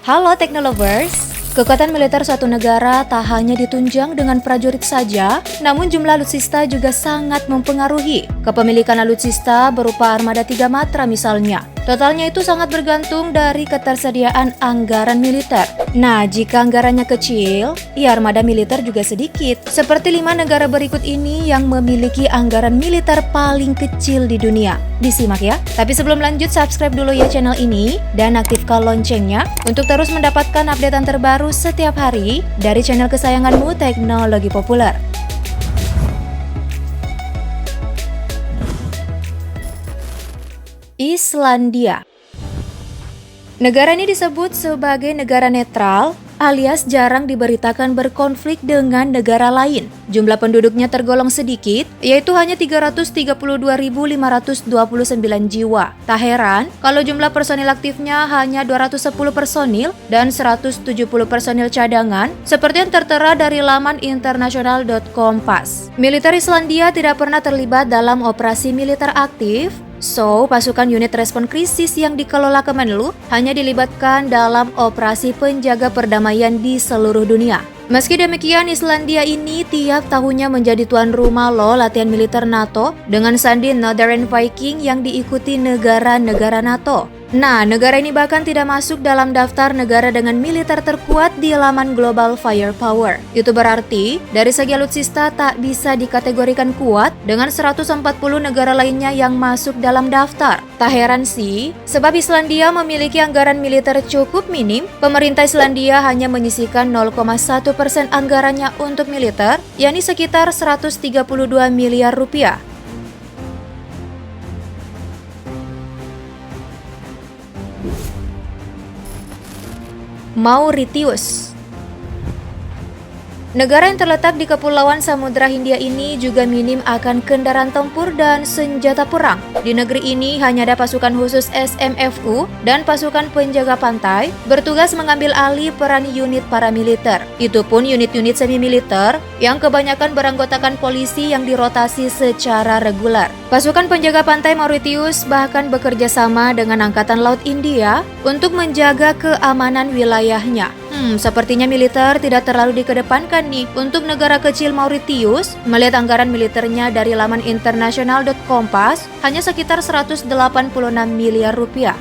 Halo Teknolovers, kekuatan militer suatu negara tak hanya ditunjang dengan prajurit saja, namun jumlah alutsista juga sangat mempengaruhi. Kepemilikan alutsista berupa armada 3 matra misalnya. Totalnya itu sangat bergantung dari ketersediaan anggaran militer. Nah, jika anggarannya kecil, ya armada militer juga sedikit. Seperti 5 negara berikut ini yang memiliki anggaran militer paling kecil di dunia. Disimak ya. Tapi sebelum lanjut, subscribe dulu ya channel ini dan aktifkan loncengnya untuk terus mendapatkan updatean terbaru setiap hari dari channel kesayanganmu Teknologi Populer. Islandia. Negara ini disebut sebagai negara netral alias jarang diberitakan berkonflik dengan negara lain. Jumlah penduduknya tergolong sedikit, yaitu hanya 332.529 jiwa. Tak heran kalau jumlah personil aktifnya hanya 210 personil dan 170 personil cadangan, seperti yang tertera dari laman international.kompas. Militer Islandia tidak pernah terlibat dalam operasi militer aktif. So, pasukan unit respon krisis yang dikelola Kemenlu hanya dilibatkan dalam operasi penjaga perdamaian di seluruh dunia. Meski demikian, Islandia ini tiap tahunnya menjadi tuan rumah latihan militer NATO dengan sandi Northern Viking yang diikuti negara-negara NATO. Nah, negara ini bahkan tidak masuk dalam daftar negara dengan militer terkuat di laman Global Firepower. Itu berarti, dari segi alutsista tak bisa dikategorikan kuat dengan 140 negara lainnya yang masuk dalam daftar. Tak heran sih, sebab Islandia memiliki anggaran militer cukup minim. Pemerintah Islandia hanya menyisihkan 0,1% anggarannya untuk militer, yakni sekitar 132 miliar rupiah. Mauritius. Negara yang terletak di Kepulauan Samudra Hindia ini juga minim akan kendaraan tempur dan senjata perang. Di negeri ini hanya ada pasukan khusus SMFU dan pasukan penjaga pantai bertugas mengambil alih peran unit paramiliter. Itu pun unit-unit semi-militer yang kebanyakan beranggotakan polisi yang dirotasi secara reguler. Pasukan penjaga pantai Mauritius bahkan bekerja sama dengan Angkatan Laut India untuk menjaga keamanan wilayahnya. Sepertinya militer tidak terlalu dikedepankan nih untuk negara kecil Mauritius. Melihat anggaran militernya dari laman international.kompas hanya sekitar 186 miliar rupiah.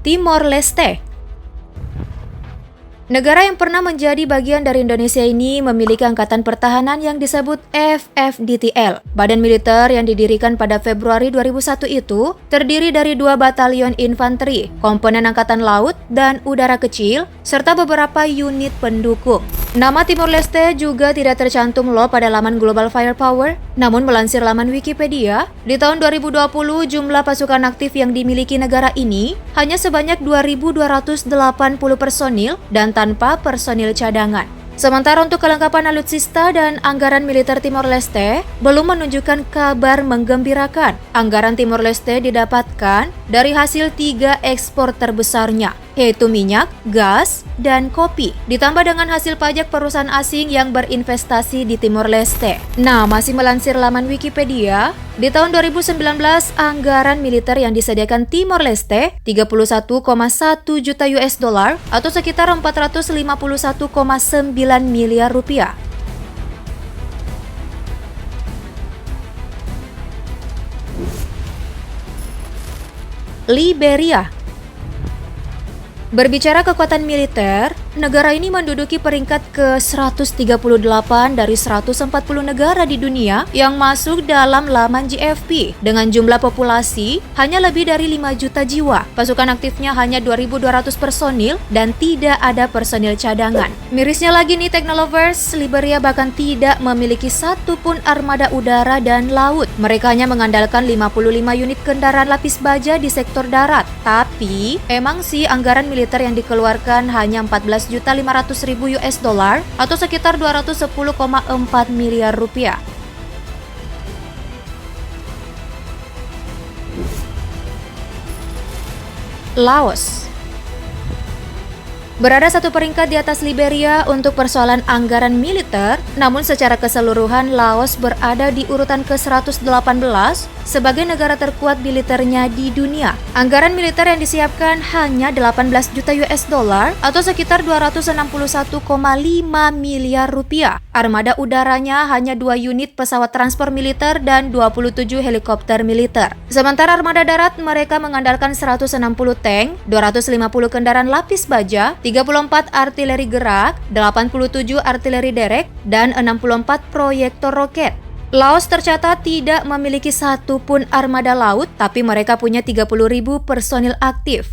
Timor Leste. Negara yang pernah menjadi bagian dari Indonesia ini memiliki angkatan pertahanan yang disebut FFDTL. Badan militer yang didirikan pada Februari 2001 itu terdiri dari 2 batalion infanteri, komponen angkatan laut dan udara kecil, serta beberapa unit pendukung. Nama Timor Leste juga tidak tercantum pada laman Global Firepower, namun melansir laman Wikipedia, di tahun 2020 jumlah pasukan aktif yang dimiliki negara ini hanya sebanyak 2.280 personil dan tanpa personil cadangan. Sementara untuk kelengkapan alutsista dan anggaran militer Timor Leste belum menunjukkan kabar menggembirakan. Anggaran Timor Leste didapatkan dari hasil 3 ekspor terbesarnya, yaitu minyak, gas, dan kopi, ditambah dengan hasil pajak perusahaan asing yang berinvestasi di Timor Leste. Nah, masih melansir laman Wikipedia, di tahun 2019 anggaran militer yang disediakan Timor Leste 31,1 juta US dollar atau sekitar 451,9 miliar rupiah. Liberia. Berbicara kekuatan militer, negara ini menduduki peringkat ke-138 dari 140 negara di dunia yang masuk dalam laman GFP. Dengan jumlah populasi hanya lebih dari 5 juta jiwa. Pasukan aktifnya hanya 2.200 personil dan tidak ada personil cadangan. Mirisnya lagi nih Teknolovers, Liberia bahkan tidak memiliki satu pun armada udara dan laut. Mereka hanya mengandalkan 55 unit kendaraan lapis baja di sektor darat. Tapi, emang sih anggaran militer yang dikeluarkan hanya 14.500.000 US dollar atau sekitar 210,4 miliar rupiah. Laos. Berada satu peringkat di atas Liberia untuk persoalan anggaran militer, namun secara keseluruhan Laos berada di urutan ke-118 sebagai negara terkuat militernya di dunia. Anggaran militer yang disiapkan hanya 18 juta US dollar atau sekitar 261,5 miliar rupiah. Armada udaranya hanya 2 unit pesawat transport militer dan 27 helikopter militer. Sementara armada darat mereka mengandalkan 160 tank, 250 kendaraan lapis baja, 34 artileri gerak, 87 artileri derek, dan 64 proyektor roket. Laos tercatat tidak memiliki satu pun armada laut, tapi mereka punya 30.000 personil aktif.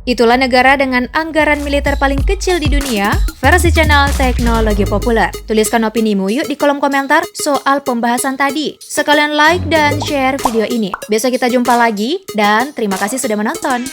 Itulah negara dengan anggaran militer paling kecil di dunia, versi channel Teknologi Populer. Tuliskan opinimu yuk di kolom komentar soal pembahasan tadi. Sekalian like dan share video ini. Besok kita jumpa lagi, dan terima kasih sudah menonton.